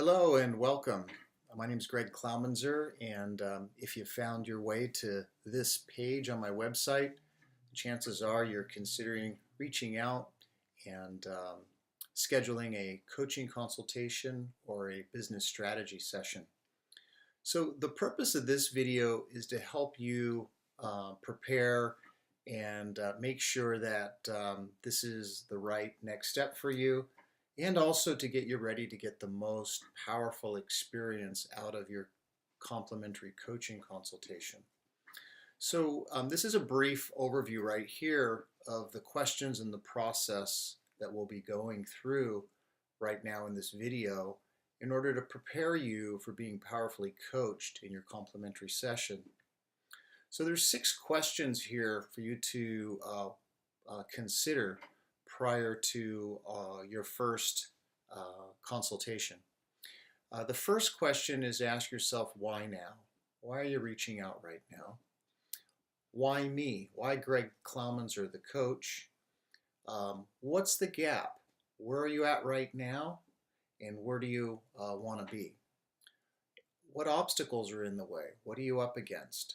Hello and welcome. My name is Greg Klaumenzer, and if you found your way to this page on my website, chances are you're considering reaching out and scheduling a coaching consultation or a business strategy session. So the purpose of this video is to help you prepare and make sure that this is the right next step for you, and also to get you ready to get the most powerful experience out of your complementary coaching consultation. So this is a brief overview right here of the questions and the process that we'll be going through right now in this video in order to prepare you for being powerfully coached in your complementary session. So there's 6 questions here for you to consider prior to your first consultation. The first question is, ask yourself, why now? Why are you reaching out right now? Why me? Why Greg Klaumenzer, the coach? What's the gap? Where are you at right now? And where do you want to be? What obstacles are in the way? What are you up against?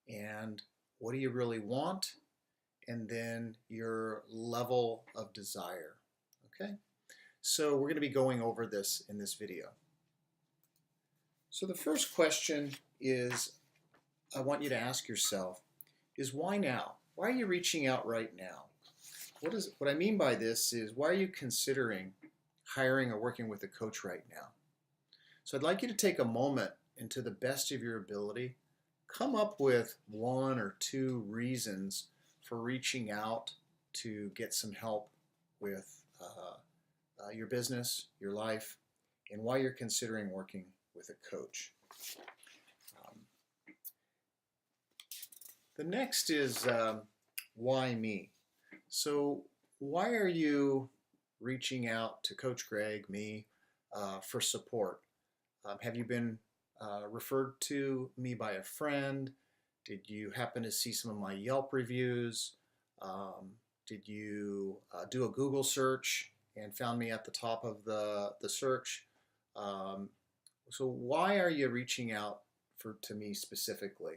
And what do you really want? And then your level of desire. Okay? So we're going to be going over this in this video. So the first question is, I want you to ask yourself, is why now? Why are you reaching out right now? What I mean by this is, why are you considering hiring or working with a coach right now? So I'd like you to take a moment and, to the best of your ability, come up with 1 or 2 reasons for reaching out to get some help with your business, your life, and why you're considering working with a coach. The next is, why me? So why are you reaching out to Coach Greg, me, for support? Have you been referred to me by a friend? Did you happen to see some of my Yelp reviews? Did you do a Google search and found me at the top of the search? So why are you reaching out to me specifically?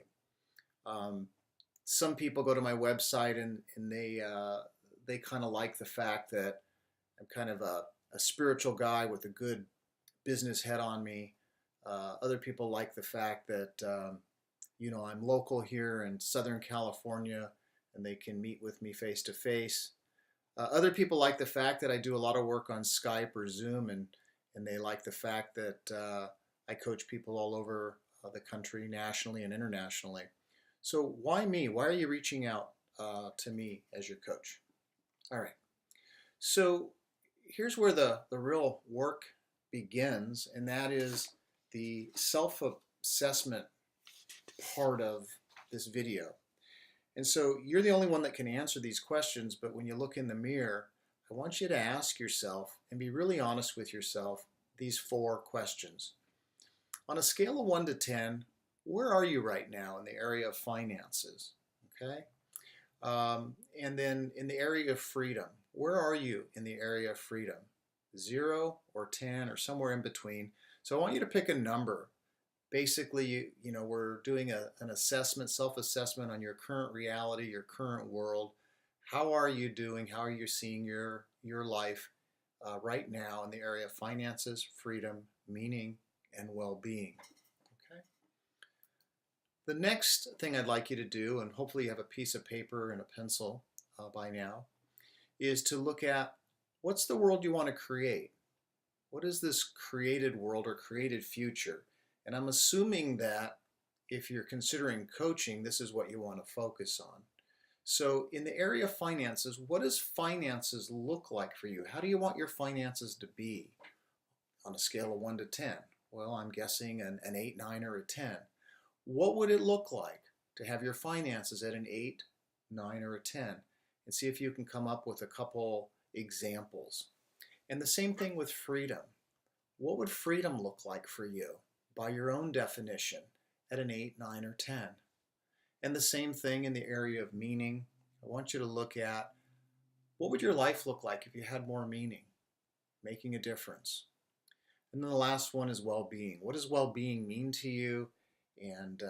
Some people go to my website and they kind of like the fact that I'm kind of a spiritual guy with a good business head on me. Other people like the fact that I'm local here in Southern California and they can meet with me face to face. Other people like the fact that I do a lot of work on Skype or Zoom, and they like the fact that I coach people all over the country, nationally and internationally. So why me? Why are you reaching out to me as your coach? All right. So here's where the real work begins, and that is the self-assessment part of this video. And so you're the only one that can answer these questions, but when you look in the mirror, I want you to ask yourself and be really honest with yourself these 4 questions. On a scale of 1 to 10, where are you right now in the area of finances? Okay? And then in the area of freedom, where are you in the area of freedom? 0 or 10 or somewhere in between. So I want you to pick a number. Basically, we're doing an assessment, self-assessment on your current reality, your current world. How are you doing? How are you seeing your life right now in the area of finances, freedom, meaning, and well-being? Okay. The next thing I'd like you to do, and hopefully you have a piece of paper and a pencil by now, is to look at, what's the world you want to create? What is this created world or created future? And I'm assuming that if you're considering coaching, this is what you want to focus on. So in the area of finances, what does finances look like for you? How do you want your finances to be on a scale of 1 to 10? Well, I'm guessing an 8, 9, or a 10. What would it look like to have your finances at an 8, 9, or a 10? And see if you can come up with a couple examples. And the same thing with freedom. What would freedom look like for you by your own definition at an 8, 9, or 10? And the same thing in the area of meaning. I want you to look at, what would your life look like if you had more meaning, making a difference? And then the last one is well-being. What does well-being mean to you? And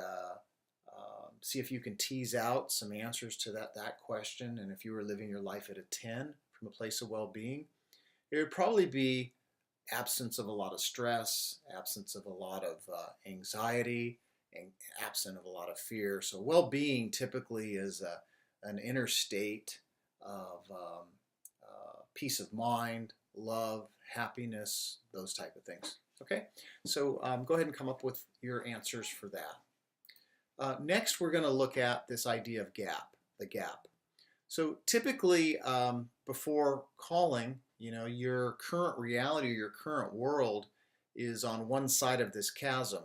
see if you can tease out some answers to that question. And if you were living your life at a 10 from a place of well-being, it would probably be absence of a lot of stress, absence of a lot of anxiety, and absent of a lot of fear. So well-being typically is an inner state of peace of mind, love, happiness, those type of things. Okay, so go ahead and come up with your answers for that. Next, we're going to look at this idea of gap, the gap. So typically, before calling, your current reality or your current world is on one side of this chasm.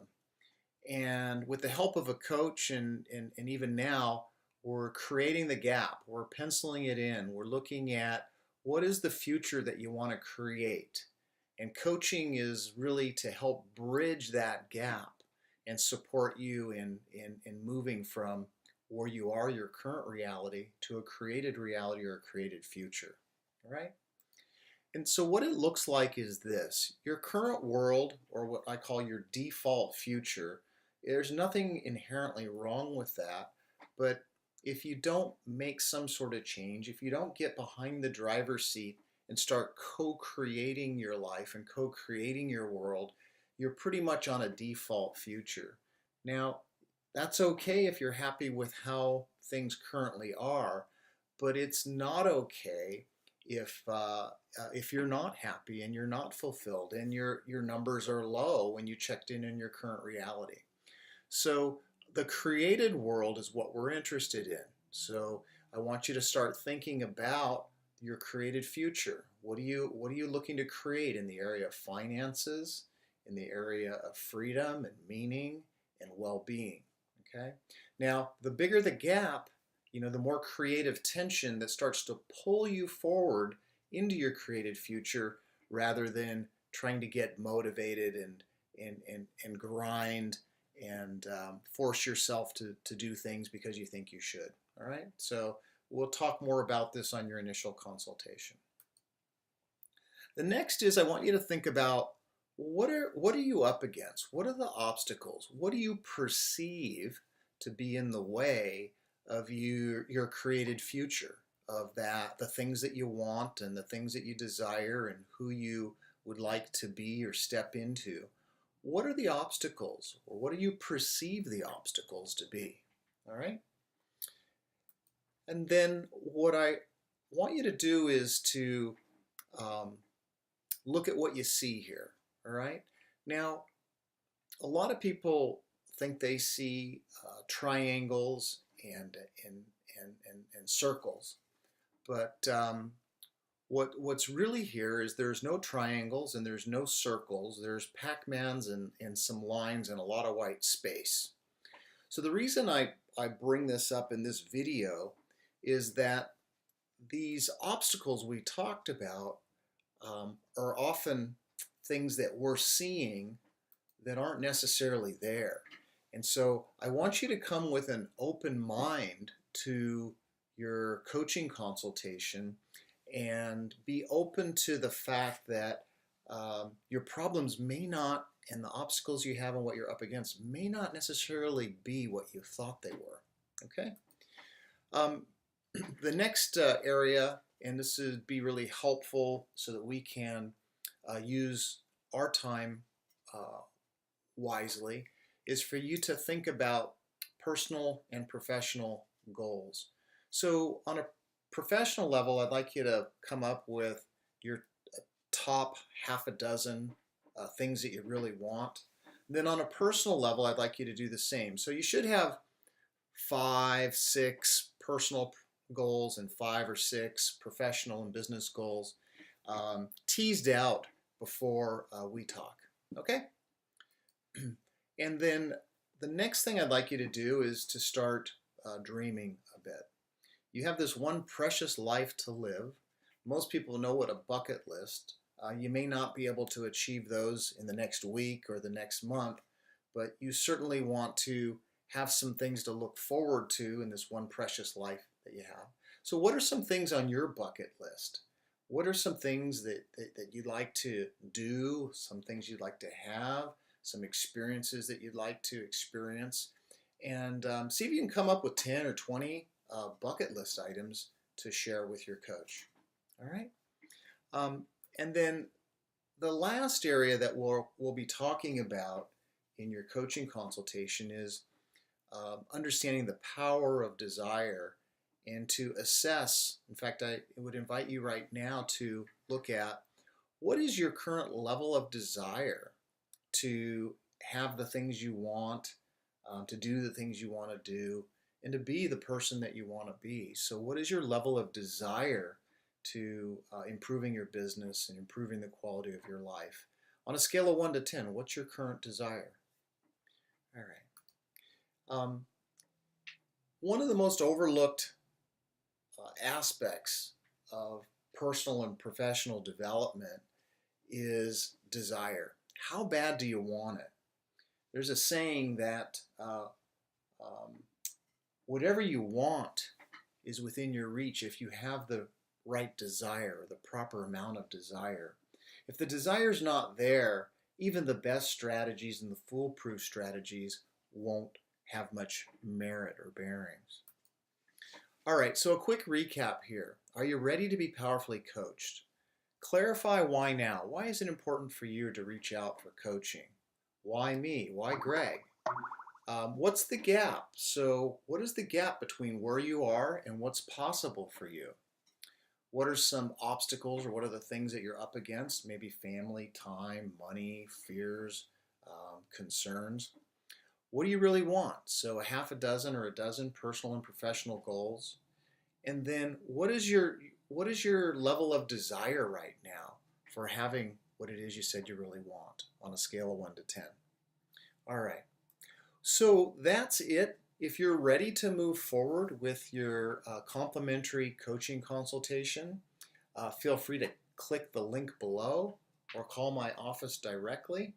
And with the help of a coach and even now, we're creating the gap. We're penciling it in. We're looking at what is the future that you want to create. And coaching is really to help bridge that gap and support you in moving from where you are, your current reality, to a created reality or a created future. All right? And so what it looks like is this. Your current world, or what I call your default future, there's nothing inherently wrong with that, but if you don't make some sort of change, if you don't get behind the driver's seat and start co-creating your life and co-creating your world, you're pretty much on a default future. Now, that's okay if you're happy with how things currently are, but it's not okay if you're not happy and you're not fulfilled and your numbers are low when you checked in your current reality. So the created world is what we're interested in. So I want you to start thinking about your created future. What are you looking to create in the area of finances, in the area of freedom and meaning and well-being? Okay. Now, the bigger the gap, the more creative tension that starts to pull you forward into your created future rather than trying to get motivated and grind and force yourself to do things because you think you should. All right. So we'll talk more about this on your initial consultation. The next is I want you to think about what are you up against? What are the obstacles? What do you perceive to be in the way of your created future, of the things that you want and the things that you desire and who you would like to be or step into? What are the obstacles, or what do you perceive the obstacles to be? All right. And then what I want you to do is to look at what you see here. All right. Now, a lot of people think they see triangles and circles, but what's really here is there's no triangles and there's no circles. There's Pac-Mans and some lines and a lot of white space. So the reason I bring this up in this video is that these obstacles we talked about are often things that we're seeing that aren't necessarily there. And so I want you to come with an open mind to your coaching consultation and be open to the fact that your problems may not, and the obstacles you have and what you're up against may not necessarily be what you thought they were. Okay? The next area, and this would be really helpful so that we can use our time wisely, is for you to think about personal and professional goals. So on a professional level, I'd like you to come up with your top half a dozen things that you really want. Then on a personal level, I'd like you to do the same. So you should have 5, 6 personal goals and 5 or 6 professional and business goals teased out before we talk. Okay? And then the next thing I'd like you to do is to start dreaming a bit. You have this one precious life to live. Most people know what a bucket list. You may not be able to achieve those in the next week or the next month, but you certainly want to have some things to look forward to in this one precious life that you have. So what are some things on your bucket list? What are some things that you'd like to do, some things you'd like to have, some experiences that you'd like to experience, and see if you can come up with 10 or 20 bucket list items to share with your coach. All right? And then the last area that we'll be talking about in your coaching consultation is understanding the power of desire and to assess. In fact, I would invite you right now to look at what is your current level of desire to have the things you want, to do the things you want to do, and to be the person that you want to be. So what is your level of desire to improving your business and improving the quality of your life? On a scale of 1 to 10, what's your current desire? All right. One of the most overlooked aspects of personal and professional development is desire. How bad do you want it? There's a saying that whatever you want is within your reach if you have the right desire, the proper amount of desire. If the desire's not there, even the best strategies and the foolproof strategies won't have much merit or bearings. All right, so a quick recap here. Are you ready to be powerfully coached? Clarify why now. Why is it important for you to reach out for coaching? Why me? Why Greg? What's the gap? So what is the gap between where you are and what's possible for you? What are some obstacles, or what are the things that you're up against? Maybe family, time, money, fears, concerns. What do you really want? So a half a dozen or a dozen personal and professional goals. And then what is your level of desire right now for having what it is you said you really want on a scale of 1 to 10? All right. So that's it. If you're ready to move forward with your complimentary coaching consultation, feel free to click the link below or call my office directly.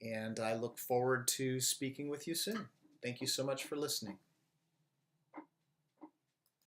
And I look forward to speaking with you soon. Thank you so much for listening.